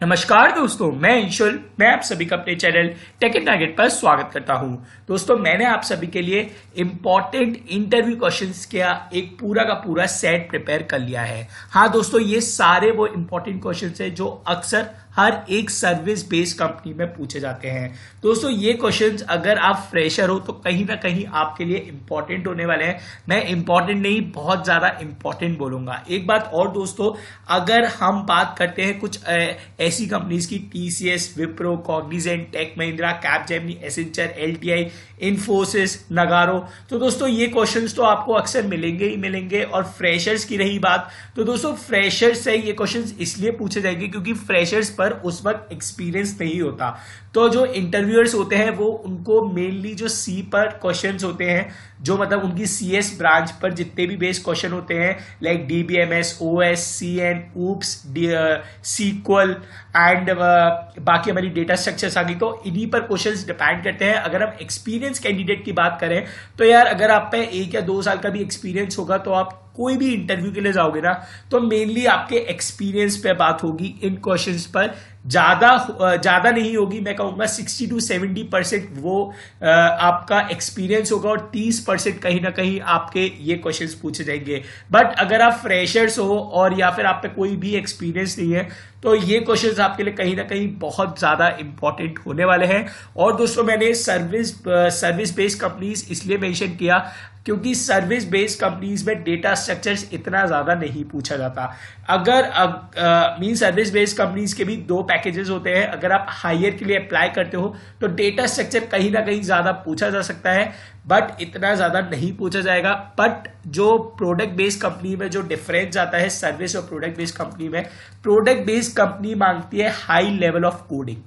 नमस्कार दोस्तों, मैं अंशुल। मैं आप सभी का अपने चैनल टेक एंड टारगेट पर स्वागत करता हूं। दोस्तों, मैंने आप सभी के लिए इंपॉर्टेंट इंटरव्यू क्वेश्चंस का एक पूरा का पूरा सेट प्रिपेयर कर लिया है। हाँ दोस्तों, ये सारे वो इंपॉर्टेंट क्वेश्चंस हैं जो अक्सर हर एक सर्विस बेस्ड कंपनी में पूछे जाते हैं। दोस्तों, ये क्वेश्चंस अगर आप फ्रेशर हो तो कहीं ना कहीं आपके लिए इंपॉर्टेंट होने वाले हैं। मैं इंपॉर्टेंट नहीं, बहुत ज्यादा इंपॉर्टेंट बोलूंगा। एक बात और दोस्तों, अगर हम बात करते हैं कुछ ऐसी कंपनीज की, TCS, Wipro, Cognizant, tech Mahindra, Capgemini, Accenture, LTI, Infosys, Nagarro, तो दोस्तों ये क्वेश्चंस तो आपको अक्सर मिलेंगे ही मिलेंगे। और फ्रेशर्स की रही बात, तो दोस्तों फ्रेशर्स से ये क्वेश्चंस इसलिए पूछे जाएंगे क्योंकि फ्रेशर्स पर उस वक्त एक्सपीरियंस नहीं होता। तो जो इंटरव्यूअर्स होते हैं वो उनको मेनली जो सी पर क्वेश्चंस होते हैं, जो मतलब उनकी सीएस ब्रांच पर जितने भी बेस क्वेश्चन होते हैं, like DBMS, OS, CN, oops, sequel and बाकी हमारी डेटा स्ट्रक्चर्स आ गई, तो इन्हीं पर क्वेश्चंस डिपेंड करते हैं। अगर हम एक्सपीरियंस कैंडिडेट की बात करें तो यार, अगर आप पे 1 या 2 साल का भी एक्सपीरियंस होगा तो आप कोई भी इंटरव्यू के लिए जाओगे ना, तो मेनली आपके एक्सपीरियंस पे बात होगी इन क्वेश्चंस पर। ज्यादा नहीं होगी, मैं कहूंगा 60 to 70% वो आपका एक्सपीरियंस होगा और 30% कहीं ना कहीं आपके ये क्वेश्चंस पूछे जाएंगे। बट अगर आप फ्रेशर्स हो और या फिर आप पे कोई भी एक्सपीरियंस नहीं है तो ये क्वेश्चंस आपके लिए कहीं ना कहीं बहुत ज्यादा इंपॉर्टेंट होने वाले हैं। और दोस्तों, मैंने सर्विस बेस्ड कंपनीज इसलिए मेंशन किया क्योंकि सर्विस बेस्ड कंपनीज में डेटा स्ट्रक्चर्स इतना ज्यादा नहीं पूछा जाता। अगर सर्विस बेस्ड कंपनीज के भी 2 पैकेजेस होते हैं। अगर आप हायर के लिए अप्लाई करते हो तो डेटा स्ट्रक्चर कहीं ना कहीं ज्यादा पूछा जा सकता है, बट इतना ज्यादा नहीं पूछा जाएगा। बट जो प्रोडक्ट बेस्ड कंपनी में जो डिफरेंस आता है सर्विस और प्रोडक्ट बेस्ड कंपनी में, प्रोडक्ट बेस्ड कंपनी मांगती है हाई लेवल ऑफ कोडिंग।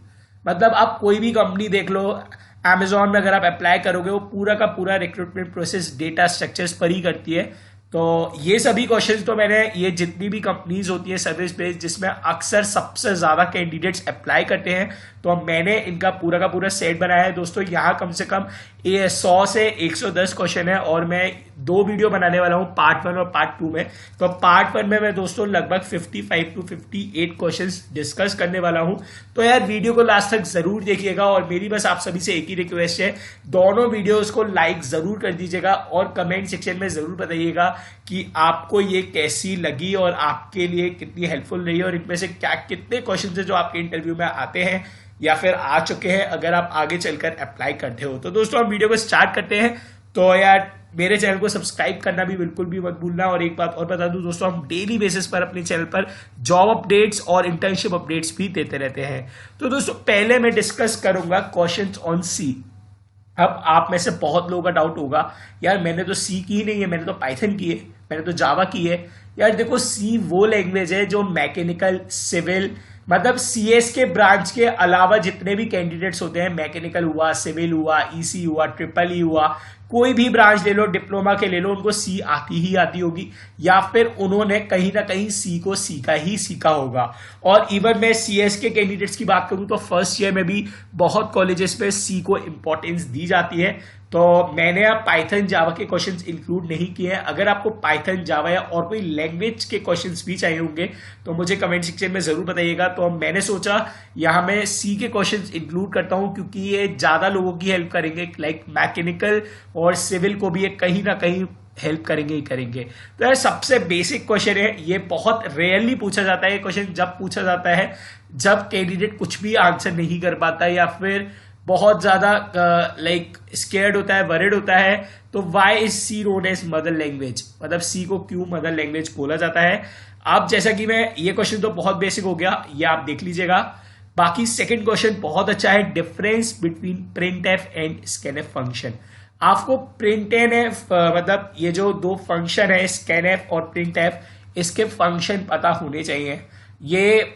मतलब आप कोई भी कंपनी देख लो, Amazon में अगर आप अप्लाई करोगे वो पूरा का पूरा रिक्रूटमेंट प्रोसेस डेटा स्ट्रक्चर्स पर ही करती है। तो ये सभी क्वेश्चंस तो मैंने, ये जितनी भी कंपनीज होती है सर्विस बेस्ड जिसमें अक्सर सबसे ज्यादा कैंडिडेट्स अप्लाई करते हैं, तो मैंने इनका पूरा का पूरा सेट बनाया है। दोस्तों, यहाँ कम से कम 100 से 110 क्वेश्चन है और मैं 2 वीडियो बनाने वाला हूँ, पार्ट 1 और पार्ट 2 में। तो पार्ट 1 में मैं दोस्तों लगभग 55 to 58 क्वेश्चंस डिस्कस करने वाला हूँ। तो यार वीडियो को लास्ट तक जरूर देखिएगा और मेरी बस आप सभी से एक ही रिक्वेस्ट है, दोनों वीडियोस को लाइक जरूर कर दीजिएगा और कमेंट सेक्शन में जरूर बताइएगा कि आपको ये कैसी लगी और आपके लिए कितनी हेल्पफुल रही और इनमें से क्या कितने क्वेश्चन है जो आपके इंटरव्यू में आते हैं या फिर आ चुके हैं अगर आप आगे चलकर अप्लाई करते हो। तो दोस्तों, हम वीडियो को स्टार्ट करते हैं। तो यार, मेरे चैनल को सब्सक्राइब करना भी बिल्कुल भी मत भूलना। और एक बात और बता दूं दोस्तों, हम डेली बेसिस पर अपने चैनल पर जॉब अपडेट्स और इंटर्नशिप अपडेट्स भी देते रहते हैं। तो दोस्तों, पहले मैं डिस्कस करूंगा क्वेश्चंस ऑन सी। अब आप में से बहुत लोगों का डाउट होगा, यार मैंने तो सी की ही नहीं है, मैंने तो पाइथन की है, मैंने तो जावा की है। यार देखो, सी वो लैंग्वेज है जो मैकेनिकल, सिविल, मतलब सीएस के ब्रांच के अलावा जितने भी कैंडिडेट्स होते हैं, मैकेनिकल हुआ, सिविल हुआ, ईसी हुआ, ट्रिपल ई हुआ, कोई भी ब्रांच ले लो, डिप्लोमा के ले लो, उनको सी आती ही आती होगी या फिर उन्होंने कहीं ना कहीं सी को सीखा होगा। और इवन मैं सीएस के कैंडिडेट्स की बात करूं तो फर्स्ट ईयर में भी बहुत कॉलेजेस में सी को इंपॉर्टेंस दी जाती है। तो मैंने अब पाइथन, जावा के क्वेश्चंस इंक्लूड नहीं किए हैं। अगर आपको पाइथन, जावा या और कोई लैंग्वेज के क्वेश्चंस भी चाहिए होंगे तो मुझे कमेंट सेक्शन में जरूर बताइएगा। तो मैंने सोचा यहाँ मैं सी के क्वेश्चंस इंक्लूड करता हूँ क्योंकि ये ज्यादा लोगों की हेल्प करेंगे, लाइक मैकेनिकल और सिविल को भी ये कहीं ना कहीं हेल्प करेंगे ही करेंगे। तो यार, सबसे बेसिक क्वेश्चन है, ये बहुत रेयरली पूछा जाता है। ये क्वेश्चन जब पूछा जाता है जब कैंडिडेट कुछ भी आंसर नहीं कर पाता या फिर बहुत ज्यादा लाइक स्केर्ड होता है, वरिड होता है। तो why is C known as mother language, मतलब सी को क्यों मदर लैंग्वेज बोला जाता है। अब जैसा कि मैं, ये क्वेश्चन तो बहुत बेसिक हो गया, ये आप देख लीजिएगा। बाकी सेकंड क्वेश्चन बहुत अच्छा है, difference between printf and scanf function. आपको प्रिंटएफ मतलब ये जो 2 फंक्शन है, स्कैनएफ और प्रिंटएफ, इसके फंक्शन पता होने चाहिए। ये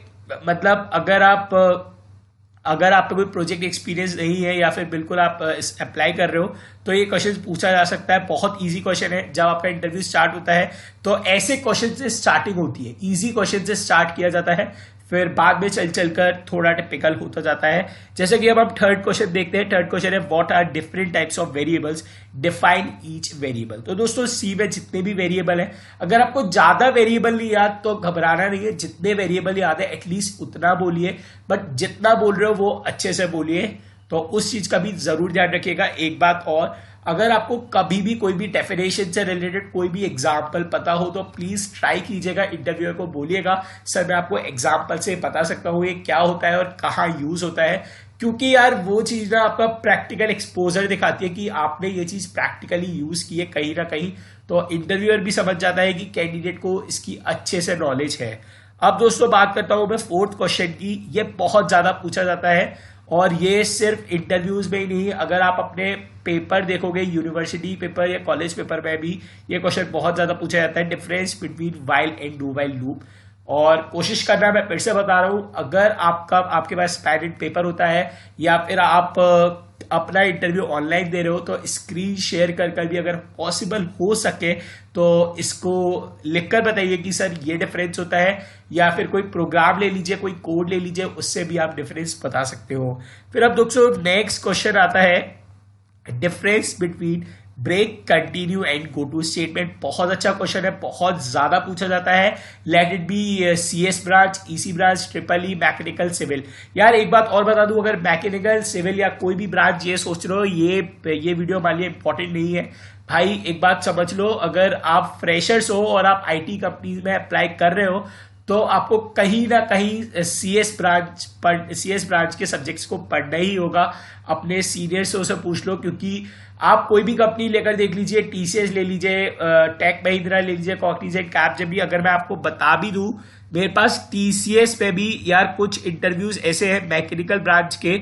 मतलब अगर आपका कोई प्रोजेक्ट एक्सपीरियंस नहीं है या फिर बिल्कुल आप अप्लाई कर रहे हो तो ये क्वेश्चन पूछा जा सकता है। बहुत इजी क्वेश्चन है। जब आपका इंटरव्यू स्टार्ट होता है तो ऐसे क्वेश्चन से स्टार्टिंग होती है, इजी क्वेश्चन से स्टार्ट किया जाता है, फिर बाद में चल चलकर थोड़ा टिपिकल होता जाता है। जैसे कि अब हम थर्ड क्वेश्चन देखते हैं। थर्ड क्वेश्चन है what are different types of variables, define each variable. तो दोस्तों सी में जितने भी वेरिएबल है, अगर आपको ज्यादा वेरिएबल नहीं याद तो घबराना नहीं है, जितने वेरिएबल याद है एटलीस्ट उतना बोलिए, बट जितना बोल रहे हो वो अच्छे से बोलिए। तो उस चीज का भी जरूर ध्यान रखिएगा। एक बात और, अगर आपको कभी भी कोई भी डेफिनेशन से रिलेटेड कोई भी एग्जाम्पल पता हो तो प्लीज ट्राई कीजिएगा, इंटरव्यूअर को बोलिएगा सर मैं आपको एग्जाम्पल से बता सकता हूँ ये क्या होता है और कहाँ यूज होता है, क्योंकि यार वो चीज ना आपका प्रैक्टिकल एक्सपोजर दिखाती है कि आपने ये चीज प्रैक्टिकली यूज की है कहीं ना कहीं। तो इंटरव्यूअर भी समझ जाता है कि कैंडिडेट को इसकी अच्छे से नॉलेज है। अब दोस्तों बात करता हूं मैं फोर्थ क्वेश्चन की। ये बहुत ज्यादा पूछा जाता है और ये सिर्फ इंटरव्यूज में ही नहीं, अगर आप अपने पेपर देखोगे यूनिवर्सिटी पेपर या कॉलेज पेपर में भी ये क्वेश्चन बहुत ज्यादा पूछा जाता है, difference between while and do while loop. और कोशिश करना, मैं फिर से बता रहा हूं, अगर आपके पास पैडेड पेपर होता है या फिर आप अपना इंटरव्यू ऑनलाइन दे रहे हो तो स्क्रीन शेयर कर भी अगर पॉसिबल हो सके तो इसको लिखकर बताइए कि सर ये डिफरेंस होता है, या फिर कोई प्रोग्राम ले लीजिए, कोई कोड ले लीजिए, उससे भी आप डिफरेंस बता सकते हो। फिर अब दोस्तों नेक्स्ट क्वेश्चन आता है difference between break, continue and go to statement. बहुत अच्छा क्वेश्चन है, बहुत ज्यादा पूछा जाता है। Let it be CS branch, EC branch, triple E, mechanical, civil. यार एक बात और बता दूं, अगर मैकेनिकल, सिविल या कोई भी ब्रांच ये सोच रहे हो ये वीडियो हमारे लिए इंपॉर्टेंट नहीं है भाई, एक बात समझ लो, अगर आप फ्रेशर्स हो और आप IT कंपनीज में अप्लाई कर रहे हो तो आपको कहीं ना कहीं CS ब्रांच के सब्जेक्ट्स को पढ़ना ही होगा। अपने सीनियर्स से उसे पूछ लो, क्योंकि आप कोई भी कंपनी लेकर देख लीजिए, TCS ले लीजिए, टेक महिंद्रा ले लीजिए, कॉग्निजेंट, कैपजेमिनी, अगर मैं आपको बता भी दूं, मेरे पास TCS पे भी यार कुछ इंटरव्यूज ऐसे हैं मैकेनिकल ब्रांच के,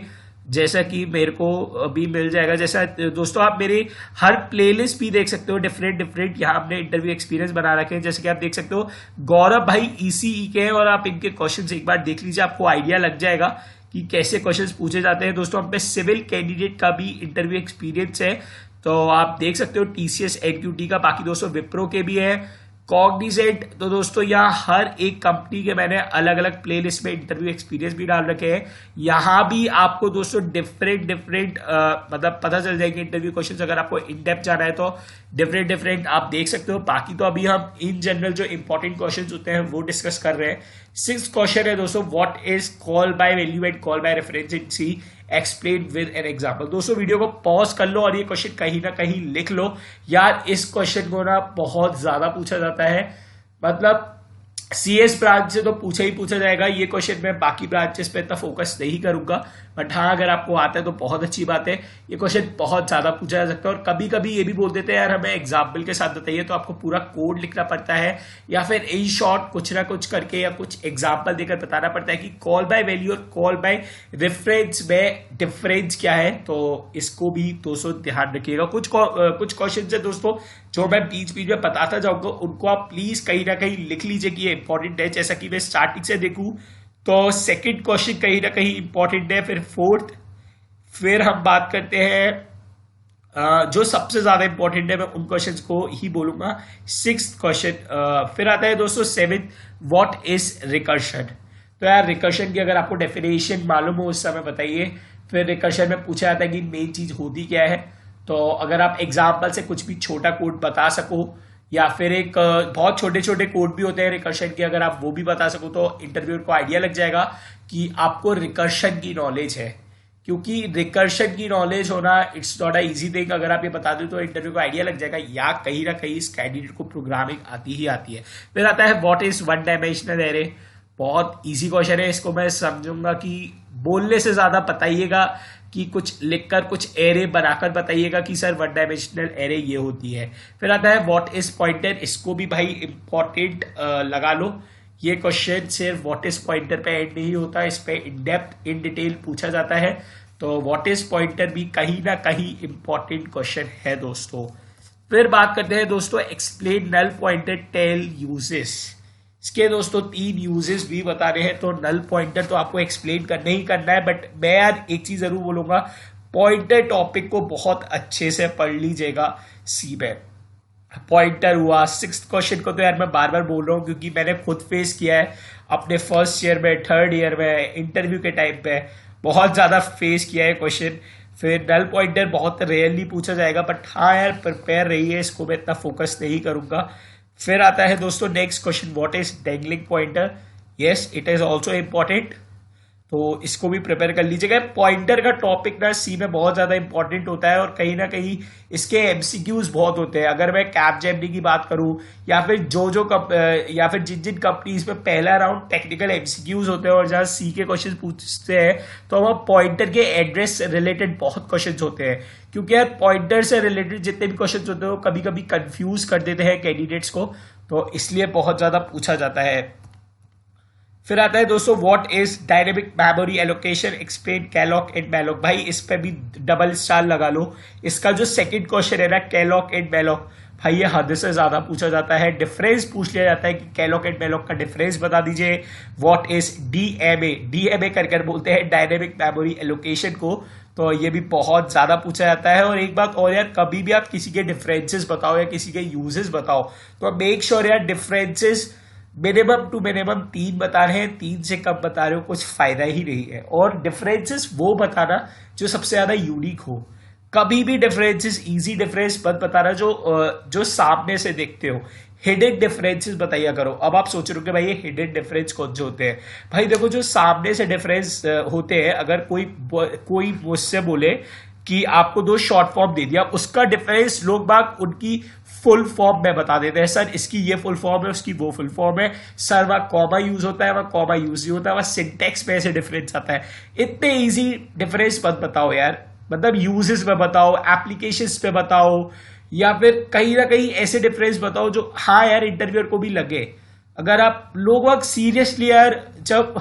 जैसा कि मेरे को अभी मिल जाएगा। जैसा दोस्तों आप मेरे हर प्लेलिस्ट भी देख सकते हो, डिफरेंट यहाँ हमने इंटरव्यू एक्सपीरियंस बना रखे हैं। जैसे कि आप देख सकते हो गौरव भाई ECE के हैं और आप इनके क्वेश्चंस एक बार देख लीजिए, आपको आइडिया लग जाएगा कि कैसे क्वेश्चंस पूछे जाते हैं। दोस्तों हम पे सिविल कैंडिडेट का भी इंटरव्यू एक्सपीरियंस है, तो आप देख सकते हो TCS NQT का, बाकी दोस्तों विप्रो के भी है, कॉग्निजेंट। तो दोस्तों यहाँ हर एक कंपनी के मैंने अलग अलग प्लेलिस्ट में इंटरव्यू एक्सपीरियंस भी डाल रखे हैं। यहाँ भी आपको दोस्तों डिफरेंट मतलब पता चल जाएंगे इंटरव्यू क्वेश्चंस। अगर आपको इन डेप्थ जाना है तो डिफरेंट आप देख सकते हो। बाकी तो अभी हम इन जनरल जो इंपॉर्टेंट क्वेश्चंस होते हैं वो डिस्कस कर रहे हैं। 6th क्वेश्चन है दोस्तों, what is call by value and call by reference in C, explain with an example. दोस्तों वीडियो को पॉज कर लो और ये क्वेश्चन कहीं ना कहीं लिख लो यार, इस क्वेश्चन को ना बहुत ज्यादा पूछा जाता है। मतलब CS ब्रांच से तो पूछा ही पूछा जाएगा ये क्वेश्चन। मैं बाकी ब्रांचेस पे इतना फोकस नहीं करूंगा, बट हाँ अगर आपको आता है तो बहुत अच्छी बात है। ये क्वेश्चन बहुत ज्यादा पूछा जा सकता है और कभी कभी ये भी बोल देते हैं यार हमें एग्जाम्पल के साथ बताइए, तो आपको पूरा कोड लिखना पड़ता है या फिर इन शॉर्ट कुछ ना कुछ करके या कुछ एग्जाम्पल देकर बताना पड़ता है कि कॉल बाय वैल्यू और कॉल बाय रेफरेंस में डिफरेंस क्या है। तो इसको भी दोस्तों ध्यान रखिएगा। कुछ क्वेश्चन है दोस्तों जो मैं बीच बीच में बताता जाऊंगा, उनको आप प्लीज कहीं ना कहीं लिख लीजिए कि ये इंपॉर्टेंट है। जैसा कि मैं स्टार्टिंग से देखूं तो सेकंड क्वेश्चन कहीं ना कहीं इंपॉर्टेंट है, फिर फोर्थ, फिर हम बात करते हैं जो सबसे ज्यादा इंपॉर्टेंट है, मैं उन क्वेश्चंस को ही बोलूंगा। 6th क्वेश्चन फिर आता है दोस्तों 7th, व्हाट इज रिकर्शन। तो यार रिकर्शन की अगर आपको डेफिनेशन मालूम हो उस समय बताइए। फिर रिकर्शन में पूछा जाता है कि मेन चीज होती क्या है। तो अगर आप एग्जाम्पल से कुछ भी छोटा कोड बता सको या फिर एक बहुत छोटे छोटे कोड भी होते हैं रिकर्शन के, अगर आप वो भी बता सको तो इंटरव्यूअर को आइडिया लग जाएगा कि आपको रिकर्शन की नॉलेज है। क्योंकि रिकर्शन की नॉलेज होना it's not a easy thing. अगर आप ये बता दो तो इंटरव्यू को आइडिया लग जाएगा या कहीं ना कहीं इस कैंडिडेट को प्रोग्रामिंग आती ही आती है। फिर आता है what is one dimensional array. बहुत इजी क्वेश्चन है, इसको मैं समझूंगा कि बोलने से ज्यादा बताइएगा कि कुछ लिखकर कुछ एरे बनाकर बताइएगा कि सर वन डायमेंशनल एरे ये होती है। फिर आता है व्हाट इज पॉइंटर। इसको भी भाई इंपॉर्टेंट लगा लो। ये क्वेश्चन सिर्फ व्हाट इज पॉइंटर पे एंड नहीं होता, इस पे इन डेप्थ इन डिटेल पूछा जाता है। तो व्हाट इज पॉइंटर भी कहीं ना कहीं इंपॉर्टेंट क्वेश्चन है दोस्तों। फिर बात करते हैं दोस्तों explain null pointer tell uses. इसके दोस्तों 3 यूजेस भी बता रहे हैं। तो नल पॉइंटर तो आपको एक्सप्लेन करना ही करना है, बट मैं यार एक चीज जरूर बोलूंगा, पॉइंटर टॉपिक को बहुत अच्छे से पढ़ लीजिएगा सी में। पॉइंटर हुआ। सिक्स्थ क्वेश्चन को तो यार मैं बार बार बोल रहा हूँ क्योंकि मैंने खुद फेस किया है अपने फर्स्ट ईयर में, थर्ड ईयर में, इंटरव्यू के टाइम पे बहुत ज़्यादा फेस किया है क्वेश्चन। फिर नल पॉइंटर बहुत रेयरली पूछा जाएगा, बट हाँ यार प्रिपेयर रही है, इसको मैं इतना फोकस नहीं करूँगा। फिर आता है दोस्तों next question, what is dangling pointer. Yes, it is also important, तो इसको भी प्रिपेयर कर लीजिएगा। पॉइंटर का टॉपिक ना सी में बहुत ज़्यादा इंपॉर्टेंट होता है और कहीं ना कहीं इसके एमसीक्यूज बहुत होते हैं। अगर मैं कैपजेमिनी की बात करूं या फिर या फिर जिन जिन कंपनीज में पहला राउंड टेक्निकल एमसीक्यूज होते हैं और जहाँ सी के क्वेश्चन पूछते हैं, तो वहाँ पॉइंटर के एड्रेस से रिलेटेड बहुत क्वेश्चन होते हैं। क्योंकि यार पॉइंटर से रिलेटेड जितने भी क्वेश्चन होते हैं वो कभी कभी कंफ्यूज कर देते हैं कैंडिडेट्स को, तो इसलिए बहुत ज़्यादा पूछा जाता है। फिर आता है दोस्तों what is dynamic memory allocation, explain calloc and malloc. भाई इस पे भी डबल स्टार लगा लो। इसका जो सेकंड क्वेश्चन है ना, कैलॉग एंड मैलॉग, भाई ये हद से ज्यादा पूछा जाता है। डिफरेंस पूछ लिया जाता है कि कैलॉग एंड मैलॉग का डिफरेंस बता दीजिए। व्हाट इज डीएमए, डीएमए कर बोलते हैं डायनेमिक मेमोरी एलोकेशन को, तो ये भी बहुत ज्यादा पूछा जाता है। और एक बात और यार, कभी भी आप किसी के डिफरेंसेस बताओ या किसी के यूजेस बताओ तो मेक श्योर यार डिफरेंसेस मिनिमम टू मिनिमम 3 बता रहे हैं, 3 से कम बता रहे हो कुछ फायदा ही नहीं है। और डिफरेंसेस वो बताना जो सबसे ज्यादा यूनिक हो। कभी भी डिफरेंसेस इजी डिफरेंस मत बताना जो सामने से देखते हो। हिडन डिफरेंसेस बताइए करो। अब आप सोच रहे हो कि भाई ये हिडन डिफरेंस कौन से होते हैं। भाई देखो, जो सामने से डिफरेंस होते हैं, अगर कोई मुझसे बोले कि आपको 2 शॉर्ट फॉर्म दे दिया, उसका डिफरेंस लोग बाग उनकी फुल फॉर्म में बता देते हैं। सर इसकी ये फुल फॉर्म है, उसकी वो फुल फॉर्म है। सर वहाँ कॉमा यूज होता है, वहाँ कॉमा यूज नहीं होता है, वहाँ सिंटेक्स में ऐसे डिफरेंस आता है। इतने इजी डिफरेंस मत बताओ यार, मतलब यूजेस में बताओ, एप्लीकेशंस पे बताओ, या फिर कहीं ना कहीं ऐसे डिफरेंस बताओ जो हाँ यार इंटरव्यूअर को भी लगे। अगर आप लोग वक्त सीरियसली यार जब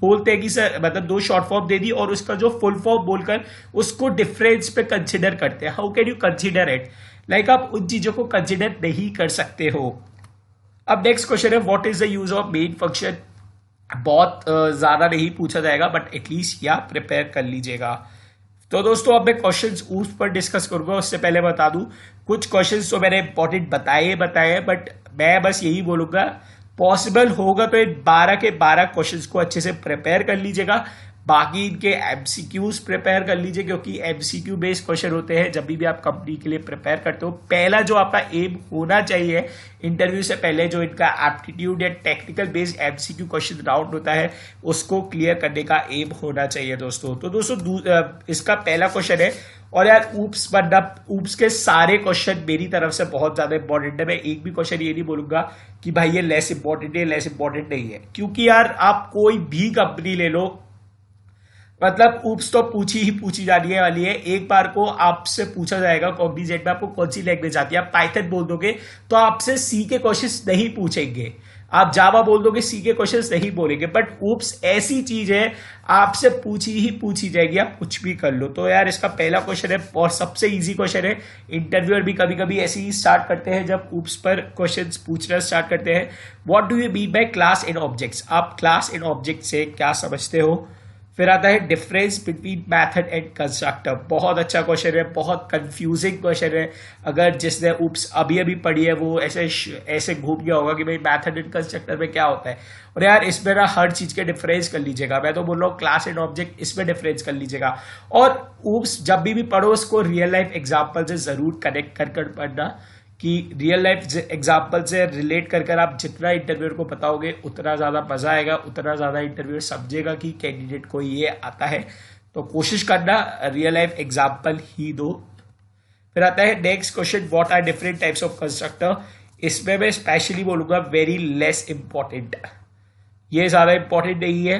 बोलते हैं कि सर मतलब 2 शॉर्ट फॉर्म दे दी और उसका जो फुल फॉर्म बोलकर उसको डिफरेंस पे कंसिडर करते हैं, how can you consider it, like आप उन चीजों को कंसिडर नहीं कर सकते हो। अब नेक्स्ट क्वेश्चन है what is the use of main function. बहुत ज्यादा नहीं पूछा जाएगा, बट एटलीस्ट या प्रिपेयर कर लीजिएगा। तो दोस्तों अब मैं क्वेश्चंस उस पर डिस्कस करूंगा, उससे पहले बता दूं कुछ क्वेश्चंस तो मैंने इंपॉर्टेंट बताए, बट मैं बस यही बोलूंगा पॉसिबल होगा तो इन 12 के 12 क्वेश्चंस को अच्छे से प्रिपेयर कर लीजिएगा। बाकी इनके एमसीक्यूज प्रिपेयर कर लीजिए, क्योंकि एमसीक्यू बेस्ड क्वेश्चन होते हैं जब भी आप कंपनी के लिए प्रिपेयर करते हो। पहला जो आपका एम होना चाहिए इंटरव्यू से पहले, जो इनका एप्टीट्यूड या technical based MCQ question round होता है, उसको क्लियर करने का एम होना चाहिए दोस्तों। तो दोस्तों इसका पहला क्वेश्चन है, और यार ऊप्स के सारे क्वेश्चन मेरी तरफ से बहुत ज्यादा इंपॉर्टेंट है। मैं एक भी क्वेश्चन ये नहीं बोलूंगा कि भाई ये लेस इंपॉर्टेंट है, लेस इंपॉर्टेंट नहीं है, क्योंकि यार आप कोई भी कंपनी ले लो, मतलब ऊप्स तो पूछी जाने वाली है। एक बार को आपसे पूछा जाएगा कॉग्निजेंट में आपको कौन सी लैंग्वेज आती है, आप पाइथन बोल दोगे तो आपसे सी के क्वेश्चंस नहीं पूछेंगे। आप जावा बोल दोगे, सी के क्वेश्चंस नहीं बोलेंगे। बट ऊप्स ऐसी चीज है, आपसे पूछी जाएगी, आप कुछ भी कर लो। तो यार इसका पहला क्वेश्चन है और सबसे इजी क्वेश्चन है। इंटरव्यूअर भी कभी कभी ऐसे ही स्टार्ट करते हैं जब ऊप्स पर क्वेश्चन पूछना स्टार्ट करते हैं। What do you mean by class and objects, आप क्लास एंड ऑब्जेक्ट से क्या समझते हो। फिर आता है difference between method and constructor. बहुत अच्छा क्वेश्चन है, बहुत कंफ्यूजिंग क्वेश्चन है। अगर जिसने ऊप्स अभी पढ़ी है वो ऐसे घूम गया होगा कि भाई मैथड एंड कंस्ट्रक्टर में क्या होता है। और यार इसमें ना हर चीज के डिफरेंस कर लीजिएगा। मैं तो बोल रहा हूँ क्लास एंड ऑब्जेक्ट, इसमें डिफरेंस कर लीजिएगा। और ऊप्स जब भी पढ़ो उसको रियल लाइफ एग्जाम्पल से जरूर कनेक्ट कर पढ़ना, कि रियल लाइफ एग्जाम्पल से रिलेट कर आप जितना इंटरव्यूअर को बताओगे उतना ज़्यादा मजा आएगा, उतना ज़्यादा इंटरव्यूअर समझेगा कि कैंडिडेट को ये आता है। तो कोशिश करना रियल लाइफ एग्जाम्पल ही दो। फिर आता है next question, what are different types of constructor. इसमें मैं स्पेशली बोलूंगा वेरी लेस इंपॉर्टेंट, ये ज़्यादा इंपॉर्टेंट नहीं है,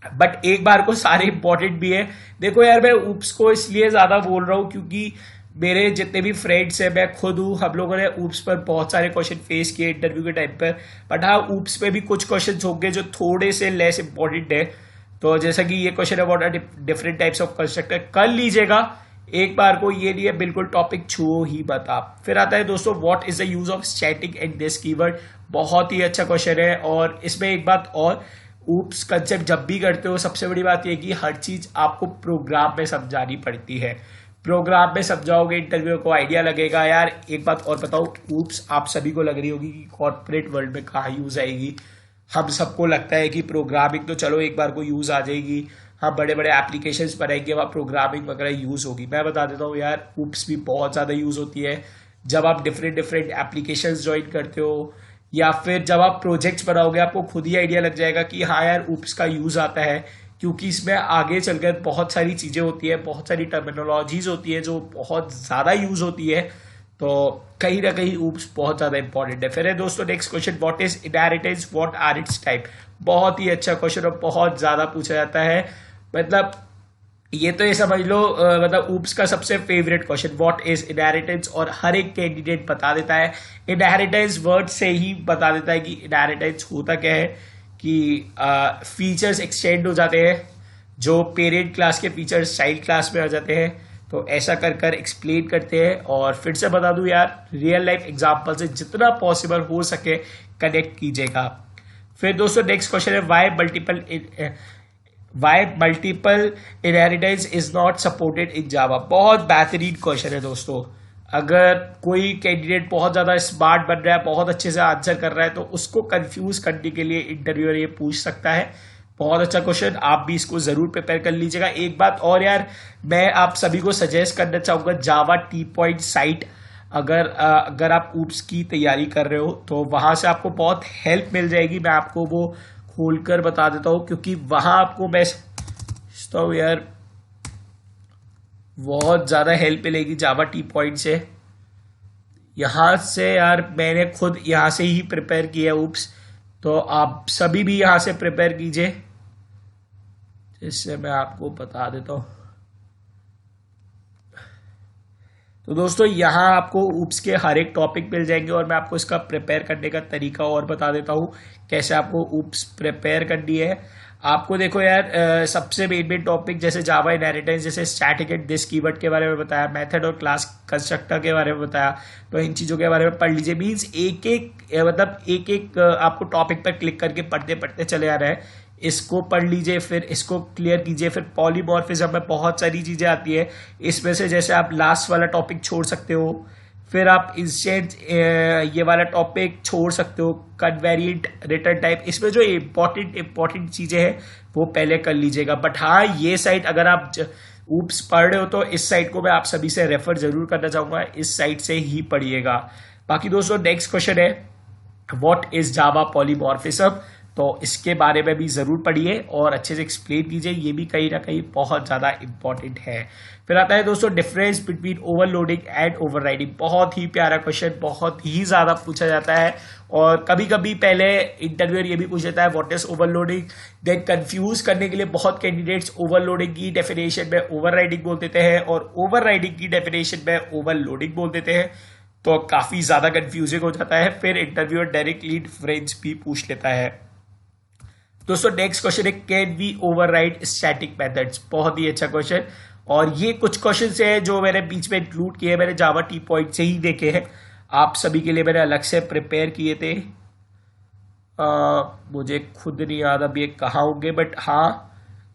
बट एक बार को सारे इंपॉर्टेंट भी है। देखो यार मैं ऊप्स को इसलिए ज़्यादा बोल रहा हूँ क्योंकि मेरे जितने भी फ्रेंड्स हैं, मैं खुद हूँ, हम लोगों ने ऊप्स पर बहुत सारे क्वेश्चन फेस किए इंटरव्यू के टाइम पर। बट हाँ, ऊप्स पे भी कुछ क्वेश्चन होंगे जो थोड़े से लेस इंपॉर्टेंट है। तो जैसा कि ये क्वेश्चन है what are different types of constructor, कर लीजिएगा एक बार को, ये नहीं है बिल्कुल टॉपिक छुओ ही बता। फिर आता है दोस्तों what is the use of static and this keyword. बहुत ही अच्छा क्वेश्चन है। और इसमें एक बात और, ऊप्स कंसेप्ट जब भी करते हो सबसे बड़ी बात यह कि हर चीज आपको प्रोग्राम में समझानी पड़ती है। प्रोग्राम में समझाओगे इंटरव्यू को, आइडिया लगेगा। यार एक बात और बताओ, ऊप्स आप सभी को लग रही होगी कि कॉर्पोरेट वर्ल्ड में कहाँ यूज आएगी। हम सबको लगता है कि प्रोग्रामिंग तो चलो एक बार को यूज आ जाएगी, हाँ बड़े बड़े एप्लीकेशंस बनाएंगे वहाँ प्रोग्रामिंग वगैरह यूज होगी। मैं बता देता हूँ यार, ऊप्स भी बहुत ज़्यादा यूज होती है जब आप डिफरेंट डिफरेंट एप्लीकेशंस ज्वाइन करते हो, या फिर जब आप प्रोजेक्ट्स बनाओगे आपको खुद ही आइडिया लग जाएगा कि हाँ यार ऊप्स का यूज आता है, क्योंकि इसमें आगे चलकर बहुत सारी चीजें होती है, बहुत सारी टर्मिनोलॉजीज होती है जो बहुत ज्यादा यूज होती है। तो कहीं ना कहीं ऊप्स बहुत ज्यादा इंपॉर्टेंट है। फिर है दोस्तों next question, what is inheritance, what are its type. बहुत ही अच्छा क्वेश्चन और बहुत ज्यादा पूछा जाता है। मतलब ये तो ये समझ लो मतलब ऊप्स का सबसे favourite question, what is inheritance, और हर एक कैंडिडेट बता देता है। इनहेरिटेंस वर्ड से ही बता देता है कि इनहेरिटेंस होता क्या है, कि फीचर्स एक्सटेंड हो जाते हैं, जो पेरेंट क्लास के फीचर्स चाइल्ड क्लास में आ जाते हैं। तो ऐसा कर कर एक्सप्लेन करते हैं। और फिर से बता दूं यार, रियल लाइफ एग्जाम्पल से जितना पॉसिबल हो सके कनेक्ट कीजिएगा। फिर दोस्तों नेक्स्ट क्वेश्चन है, why multiple inheritance is not supported in Java. बहुत बेहतरीन क्वेश्चन है दोस्तों। अगर कोई कैंडिडेट बहुत ज्यादा स्मार्ट बन रहा है, बहुत अच्छे से आंसर कर रहा है, तो उसको कंफ्यूज करने के लिए इंटरव्यूअर ये पूछ सकता है। बहुत अच्छा क्वेश्चन, आप भी इसको जरूर प्रिपेयर कर लीजिएगा। एक बात और यार, मैं आप सभी को सजेस्ट करना चाहूंगा, जावा टी पॉइंट साइट, अगर आप ऊप्स की तैयारी कर रहे हो तो वहां से आपको बहुत हेल्प मिल जाएगी। मैं आपको वो खोलकर बता देता हूँ, क्योंकि वहां आपको मैं समझता हूँ यार बहुत ज़्यादा हेल्प मिलेगी जावा टी पॉइंट से। यहाँ से यार मैंने खुद यहाँ से ही प्रिपेयर किया ऊप्स, तो आप सभी भी यहाँ से प्रिपेयर कीजिए, जिससे मैं आपको बता देता हूँ। तो दोस्तों यहाँ आपको ऊप्स के हर एक टॉपिक मिल जाएंगे, और मैं आपको इसका प्रिपेयर करने का तरीका और बता देता हूँ कैसे आपको ऊप्स प्रिपेयर करनी है। आपको देखो यार सबसे मेन टॉपिक जैसे जावा इनहेरिटेंस, जैसे स्टैटिक एंड दिस कीवर्ड के बारे में बताया, मेथड और क्लास कंस्ट्रक्टर के बारे में बताया, तो इन चीज़ों के बारे में पढ़ लीजिए। मीन्स एक एक आपको टॉपिक पर क्लिक करके पढ़ते पढ़ते चले आ रहे हैं। इसको पढ़ लीजिए, फिर इसको क्लियर कीजिए। फिर पॉलीमॉर्फिज्म में बहुत सारी चीज़ें आती है, इसमें से जैसे आप लास्ट वाला टॉपिक छोड़ सकते हो, फिर आप इंस्टेंट ये वाला टॉपिक छोड़ सकते हो, कन्वेरिएंट रिटर्न टाइप। इसमें जो इम्पोर्टेंट चीज़ें हैं वो पहले कर लीजिएगा। बट हाँ, ये साइट अगर आप ऊप्स पढ़ रहे हो तो इस साइट को मैं आप सभी से रेफर जरूर करना चाहूँगा, इस साइट से ही पढ़िएगा। बाकी दोस्तों नेक्स्ट क्वेश्चन है, व्हाट इज जावा पॉलीमॉर्फिज्म। तो इसके बारे में भी जरूर पढ़िए और अच्छे से एक्सप्लेन कीजिए, ये भी कहीं ना कहीं बहुत ज़्यादा इंपॉर्टेंट है। फिर आता है दोस्तों difference between overloading and overriding. बहुत ही प्यारा क्वेश्चन, बहुत ही ज़्यादा पूछा जाता है, और कभी कभी पहले इंटरव्यूअर ये भी पूछ लेता है what is overloading. Then confuse करने के लिए बहुत कैंडिडेट्स ओवरलोडिंग की डेफिनेशन में ओवरराइडिंग बोल देते हैं, और ओवरराइडिंग की डेफिनेशन में ओवरलोडिंग बोल देते हैं, तो काफ़ी ज़्यादा कंफ्यूजिंग हो जाता है। फिर इंटरव्यूअर डायरेक्टली डिफरेंस भी पूछ लेता है। दोस्तों नेक्स्ट क्वेश्चन है, can we override static methods. बहुत ही अच्छा क्वेश्चन, और ये कुछ क्वेश्चन है जो मैंने बीच में इंक्लूड किए, मैंने जावा टी पॉइंट से ही देखे हैं, आप सभी के लिए मैंने अलग से प्रिपेयर किए थे। मुझे खुद नहीं याद अब ये कहाँ होंगे, बट हाँ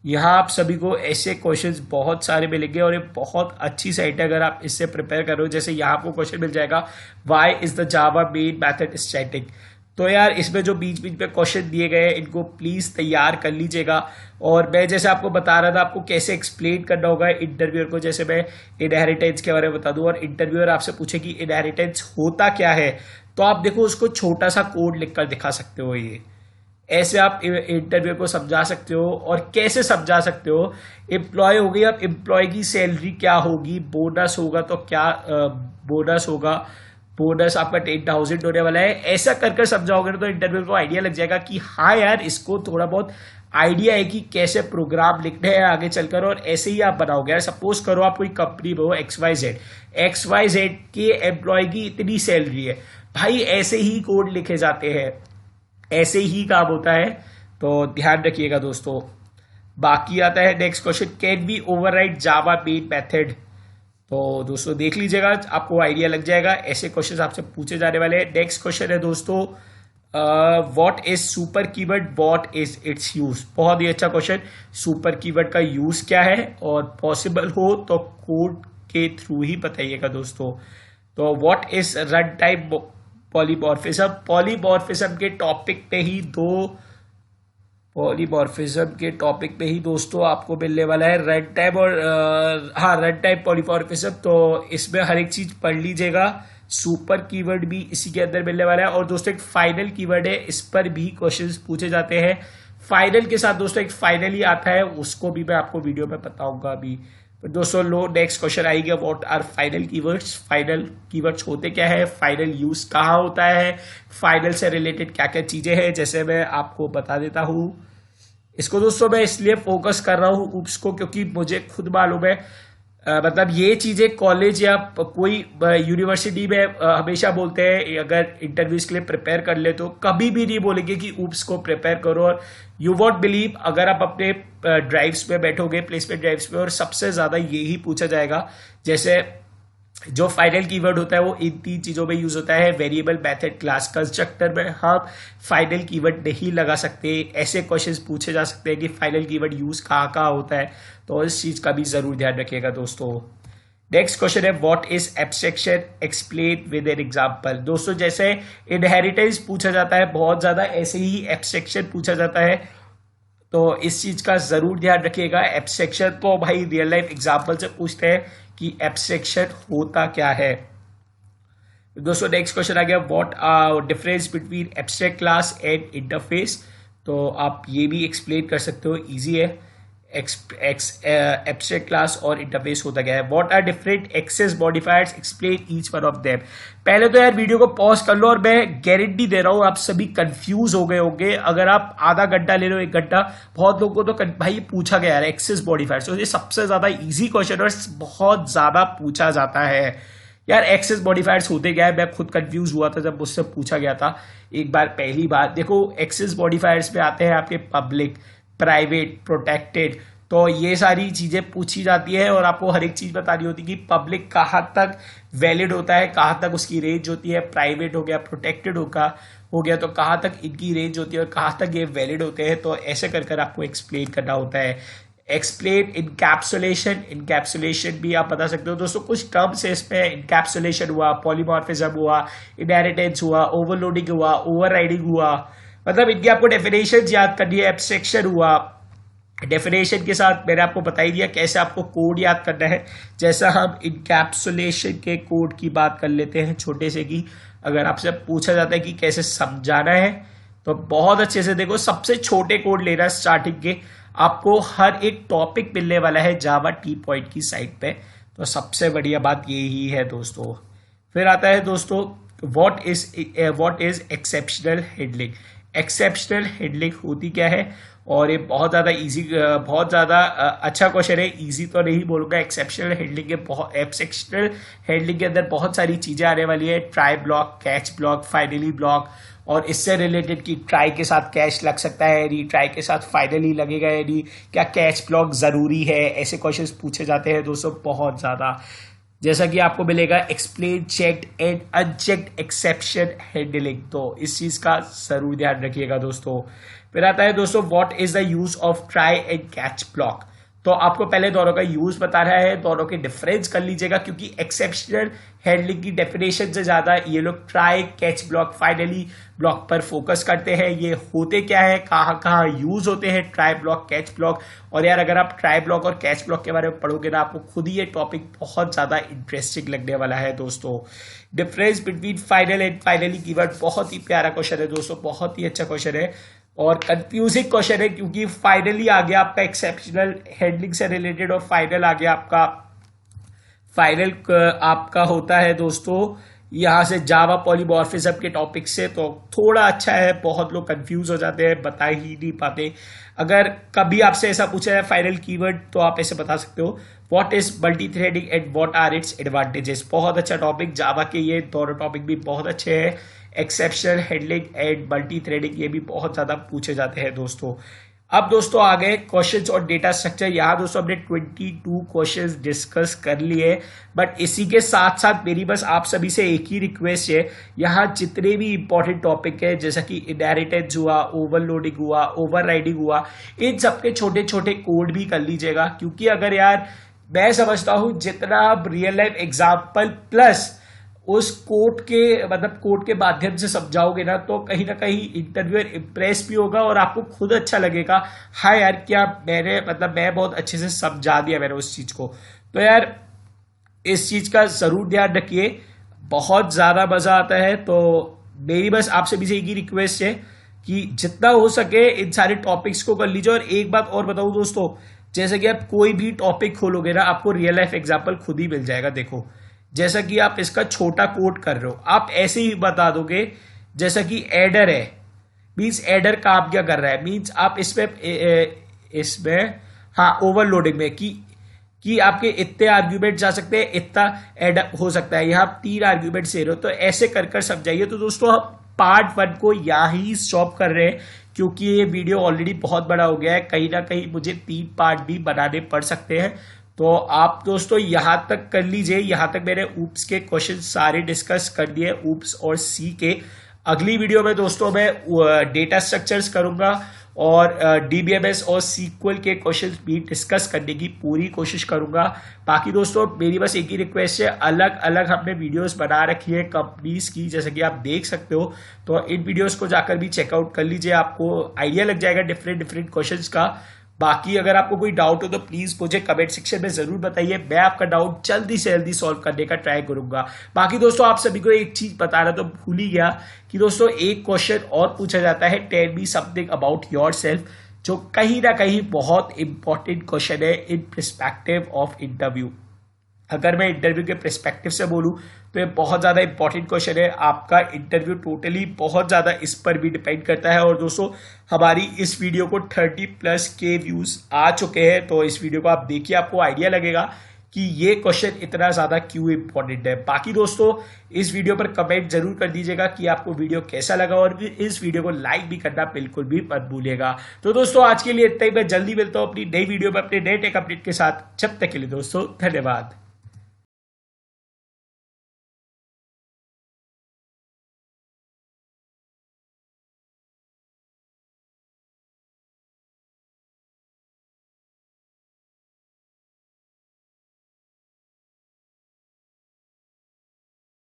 यहाँ आप सभी को ऐसे क्वेश्चंस बहुत सारे मिलेंगे, और ये बहुत अच्छी साइट है अगर आप इससे प्रिपेयर करो। जैसे यहाँ आपको क्वेश्चन मिल जाएगा, why is the Java main method static. तो यार इसमें जो बीच बीच में क्वेश्चन दिए गए हैं इनको प्लीज तैयार कर लीजिएगा। और मैं जैसे आपको बता रहा था आपको कैसे एक्सप्लेन करना होगा इंटरव्यूअर को, जैसे मैं इनहेरिटेंस के बारे में बता दूं, और इंटरव्यूअर आपसे पूछे कि इनहेरिटेंस होता क्या है, तो आप देखो उसको छोटा सा कोड लिखकर दिखा सकते हो। ये ऐसे आप इंटरव्यू को समझा सकते हो। और कैसे समझा सकते हो, एम्प्लॉय हो गई, अब एम्प्लॉय की सैलरी क्या होगी, बोनस होगा तो क्या बोनस होगा, बोनस आपका 10,000 होने वाला है, ऐसा कर कर समझाओगे तो इंटरव्यू को आइडिया लग जाएगा कि हाँ यार इसको थोड़ा बहुत आइडिया है कि कैसे प्रोग्राम लिखने हैं आगे चलकर, और ऐसे ही आप बनाओगे। यार सपोज करो आप कोई कंपनी में हो XYZ के एम्प्लॉय की इतनी सैलरी है, भाई ऐसे ही कोड लिखे जाते हैं, ऐसे ही काम होता है, तो ध्यान रखिएगा दोस्तों। बाकी आता है next question, can we override Java main method. तो दोस्तों देख लीजिएगा, आपको आइडिया लग जाएगा, ऐसे क्वेश्चन आपसे पूछे जाने वाले हैं। नेक्स्ट क्वेश्चन है दोस्तों, what is super keyword, what is it's use. बहुत ही अच्छा क्वेश्चन, सुपर कीवर्ड का यूज क्या है, और पॉसिबल हो तो कोड के थ्रू ही बताइएगा दोस्तों। तो what is run time polymorphism, polymorphism के टॉपिक पे ही दोस्तों आपको मिलने वाला है रन टाइम और रन टाइम पॉलीमॉर्फिज्म। तो इसमें हर एक चीज पढ़ लीजिएगा। सुपर कीवर्ड भी इसी के अंदर मिलने वाला है। और दोस्तों एक फाइनल कीवर्ड है, इस पर भी क्वेश्चंस पूछे जाते हैं। फाइनल के साथ दोस्तों एक फाइनली आता है, उसको भी मैं आपको वीडियो में बताऊंगा अभी। तो दोस्तों नेक्स्ट क्वेश्चन आएगा, what are final keywords, final keywords होते क्या है, फाइनल यूज कहाँ होता है, फाइनल से रिलेटेड क्या क्या चीजें हैं, जैसे मैं आपको बता देता हूँ। इसको दोस्तों मैं इसलिए फोकस कर रहा हूँ ऊप्स को, क्योंकि मुझे खुद मालूम है मतलब ये चीजें कॉलेज या कोई यूनिवर्सिटी में हमेशा बोलते हैं, अगर इंटरव्यूज के लिए प्रिपेयर कर ले तो कभी भी नहीं बोलेंगे कि ऊप्स को प्रिपेयर करो। और यू वॉन्ट बिलीव, अगर आप अपने ड्राइव्स में बैठोगे, प्लेसमेंट ड्राइव्स में, और सबसे ज्यादा यही पूछा जाएगा। जैसे जो फाइनल कीवर्ड होता है वो इन 3 चीजों में यूज होता है, वेरिएबल, मेथड, क्लास। कंस्ट्रक्टर में हम फाइनल कीवर्ड नहीं लगा सकते। ऐसे क्वेश्चंस पूछे जा सकते हैं कि फाइनल कीवर्ड यूज कहाँ कहाँ होता है, तो इस चीज का भी जरूर ध्यान रखिएगा दोस्तों। नेक्स्ट क्वेश्चन है, what is abstraction, explain with an example. दोस्तों जैसे इनहेरिटेंस पूछा जाता है बहुत ज्यादा, ऐसे ही एब्स्ट्रैक्शन पूछा जाता है, तो इस चीज का जरूर ध्यान रखिएगा। एब्स्ट्रैक्शन तो भाई रियल लाइफ एग्जांपल से पूछते हैं कि एब्स्ट्रैक्शन होता क्या है। दोस्तों नेक्स्ट क्वेश्चन आ गया, what are difference between abstract class and interface. तो आप ये भी एक्सप्लेन कर सकते हो, इजी है। एब्स्ट्रैक्ट क्लास और इंटरफेस होता क्या है। What are different access modifiers, explain each one of them. पहले तो यार वीडियो को पॉज कर लो, और मैं गारंटी दे रहा हूं आप सभी कंफ्यूज हो गए होंगे। अगर आप आधा घंटा ले लो, 1 घंटा, बहुत लोगों को तो भाई पूछा गया है एक्सेस मॉडिफायर्स, तो ये सबसे ज्यादा इजी क्वेश्चन और बहुत ज्यादा पूछा जाता है यार। एक्सेस मॉडिफायर्स होते क्या है, मैं खुद कंफ्यूज हुआ था जब मुझसे पूछा गया था एक बार पहली बार। देखो एक्सेस मॉडिफायर्स में आते हैं आपके पब्लिक, प्राइवेट, प्रोटेक्टेड, तो ये सारी चीजें पूछी जाती है और आपको हर एक चीज बतानी होती है कि पब्लिक कहाँ तक वैलिड होता है, कहाँ तक उसकी रेंज होती है, प्राइवेट हो गया, प्रोटेक्टेड हो गया तो कहाँ तक इनकी रेंज होती है और कहाँ तक ये वैलिड होते हैं। तो ऐसे कर कर आपको एक्सप्लेन करना होता है। एक्सप्लेन इनकैप्सुलेशन, इनकैप्सुलेशन भी आप बता सकते हो दोस्तों। कुछ टर्म्स है इसमें, इनकैप्सुलेशन हुआ, पॉलीमॉर्फिज्म हुआ, इनहेरिटेंस हुआ, ओवरलोडिंग हुआ, ओवरराइडिंग हुआ, मतलब इनकी आपको डेफिनेशन याद करनी है। एब्स्ट्रैक्शन हुआ, डेफिनेशन के साथ मैंने आपको बता ही दिया कैसे आपको कोड याद करना है। जैसा हम इनकैप्सुलेशन के कोड की बात कर लेते हैं छोटे से, कि अगर आपसे पूछा जाता है कि कैसे समझाना है तो बहुत अच्छे से देखो, सबसे छोटे कोड लेना स्टार्टिंग के। आपको हर एक टॉपिक मिलने वाला है जावा टी पॉइंट की साइट पे, तो सबसे बढ़िया बात यही है दोस्तों। फिर आता है दोस्तों, what is exceptional handling. Exceptional handling होती क्या है, और ये बहुत ज़्यादा इजी, बहुत ज़्यादा अच्छा क्वेश्चन है। इजी तो नहीं बोलूँगा, एक्सेप्शनल हैंडलिंग के एक्सेप्शनल हैंडलिंग के अंदर बहुत सारी चीज़ें आने वाली है। Try block, catch block, finally block, और इससे रिलेटेड कि ट्राई के साथ कैच लग सकता है यदि, ट्राई के साथ फाइनली लगेगा यदि, क्या कैच ब्लॉक ज़रूरी है, ऐसे क्वेश्चंस पूछे जाते हैं दोस्तों बहुत ज़्यादा। जैसा कि आपको मिलेगा explain checked and unchecked exception handling, तो इस चीज का जरूर ध्यान रखिएगा दोस्तों। फिर आता है दोस्तों, what is the use of try and catch block. तो आपको पहले दोनों का यूज बता रहा है, दोनों के डिफरेंस कर लीजिएगा, क्योंकि एक्सेप्शनल हैंडलिंग की डेफिनेशन से ज्यादा ये लोग try, catch block, finally block पर फोकस करते हैं। ये होते क्या है, कहाँ कहाँ यूज होते हैं ट्राई ब्लॉक, कैच ब्लॉक। और यार अगर आप ट्राई ब्लॉक और कैच ब्लॉक के बारे में पढ़ोगे ना, आपको खुद ही ये टॉपिक बहुत ज्यादा इंटरेस्टिंग लगने वाला है दोस्तों। Difference between final and finally keyword, बहुत ही प्यारा क्वेश्चन है दोस्तों, बहुत ही अच्छा क्वेश्चन है और कंफ्यूजिंग क्वेश्चन है, क्योंकि फाइनली आ गया आपका एक्सेप्शनल हैंडलिंग से रिलेटेड और फाइनल आ गया आपका, फाइनल आपका होता है दोस्तों यहाँ से जावा पॉलीमॉर्फिज्म के टॉपिक से। तो थोड़ा अच्छा है, बहुत लोग कंफ्यूज हो जाते हैं, बता ही नहीं पाते। अगर कभी आपसे ऐसा पूछा है फाइनल कीवर्ड, तो आप ऐसे बता सकते हो, what is multi threading and what are its advantages. बहुत अच्छा टॉपिक, जावा के ये दोनों टॉपिक भी बहुत अच्छे हैं। Exceptional handling and multi threading, ये भी बहुत ज्यादा पूछे जाते हैं दोस्तों। अब दोस्तों आ गए क्वेश्चंस और डेटा स्ट्रक्चर। यहाँ दोस्तों हमने 22 क्वेश्चंस डिस्कस कर लिए, बट इसी के साथ साथ मेरी बस आप सभी से एक ही रिक्वेस्ट है, यहाँ जितने भी इंपॉर्टेंट टॉपिक है जैसा कि इनहेरिटेंस हुआ, ओवरलोडिंग हुआ, ओवरराइडिंग हुआ, इन सबके छोटे छोटे कोड भी कर लीजिएगा। क्योंकि अगर यार मैं समझता हूं जितना आप रियल लाइफ एग्जाम्पल प्लस उस कोड के मतलब कोड के माध्यम से समझाओगे ना, तो कहीं ना कहीं इंटरव्यूअर इम्प्रेस भी होगा और आपको खुद अच्छा लगेगा, हाँ यार क्या मैंने मतलब मैं बहुत अच्छे से समझा दिया मैंने उस चीज को। तो यार इस चीज का जरूर ध्यान रखिए, बहुत ज्यादा मजा आता है। तो मेरी बस आपसे भी यही रिक्वेस्ट है कि जितना हो सके इन सारे टॉपिक्स को कर लीजिए। और एक बात और बताऊं दोस्तों, जैसे कि आप कोई भी टॉपिक खोलोगे ना, आपको रियल लाइफ एग्जांपल खुद ही मिल जाएगा। देखो जैसा कि आप इसका छोटा कोड कर रहे हो, आप ऐसे ही बता दोगे जैसा कि एडर है, मीन्स एडर काम क्या कर रहा है, मीन्स आप इसमें हाँ ओवरलोडिंग में कि आपके इतने आर्ग्यूमेंट जा सकते हैं, इतना एड हो सकता है, यहाँ आप 3 आर्ग्यूमेंट दे रहे हो, तो ऐसे कर कर समझाइए। तो दोस्तों हम पार्ट 1 को यहाँ ही स्टॉप कर रहे हैं, क्योंकि ये वीडियो ऑलरेडी बहुत बड़ा हो गया है, कहीं ना कहीं मुझे 3 पार्ट भी बनाने पड़ सकते हैं। तो आप दोस्तों यहाँ तक कर लीजिए, यहाँ तक मैंने ऊप्स के क्वेश्चन सारे डिस्कस कर दिए, ऊप्स और सी के। अगली वीडियो में दोस्तों मैं डेटा स्ट्रक्चर्स करूंगा और डीबीएमएस और सीक्वल के क्वेश्चंस भी डिस्कस करने की पूरी कोशिश करूंगा। बाकी दोस्तों मेरी बस एक ही रिक्वेस्ट है, अलग अलग हमने वीडियोस बना रखी है कंपनीज की, जैसे कि आप देख सकते हो, तो इन वीडियोस को जाकर भी चेकआउट कर लीजिए, आपको आइडिया लग जाएगा डिफरेंट डिफरेंट क्वेश्चंस का। बाकी अगर आपको कोई डाउट हो तो प्लीज मुझे कमेंट सेक्शन में जरूर बताइए, मैं आपका डाउट जल्दी से जल्दी सॉल्व करने का ट्राई करूंगा। बाकी दोस्तों आप सभी को एक चीज बताना तो भूल ही गया कि दोस्तों एक क्वेश्चन और पूछा जाता है, tell me something about yourself, जो कहीं ना कहीं बहुत इंपॉर्टेंट क्वेश्चन है इन पर्सपेक्टिव ऑफ इंटरव्यू। अगर मैं इंटरव्यू के पर्सपेक्टिव से बोलूं तो ये बहुत ज़्यादा इंपॉर्टेंट क्वेश्चन है, आपका इंटरव्यू टोटली बहुत ज़्यादा इस पर भी डिपेंड करता है। और दोस्तों हमारी इस वीडियो को 30+ के व्यूज़ आ चुके हैं, तो इस वीडियो को आप देखिए, आपको आइडिया लगेगा कि ये क्वेश्चन इतना ज़्यादा क्यों इंपॉर्टेंट है। बाकी दोस्तों इस वीडियो पर कमेंट जरूर कर दीजिएगा कि आपको वीडियो कैसा लगा, और इस वीडियो को लाइक भी करना बिल्कुल भी मत भूलिएगा। तो दोस्तों आज के लिए इतना ही, मैं जल्दी मिलता हूँ अपनी नई वीडियो में अपने नए टेक अपडेट के साथ। जब तक के लिए दोस्तों धन्यवाद।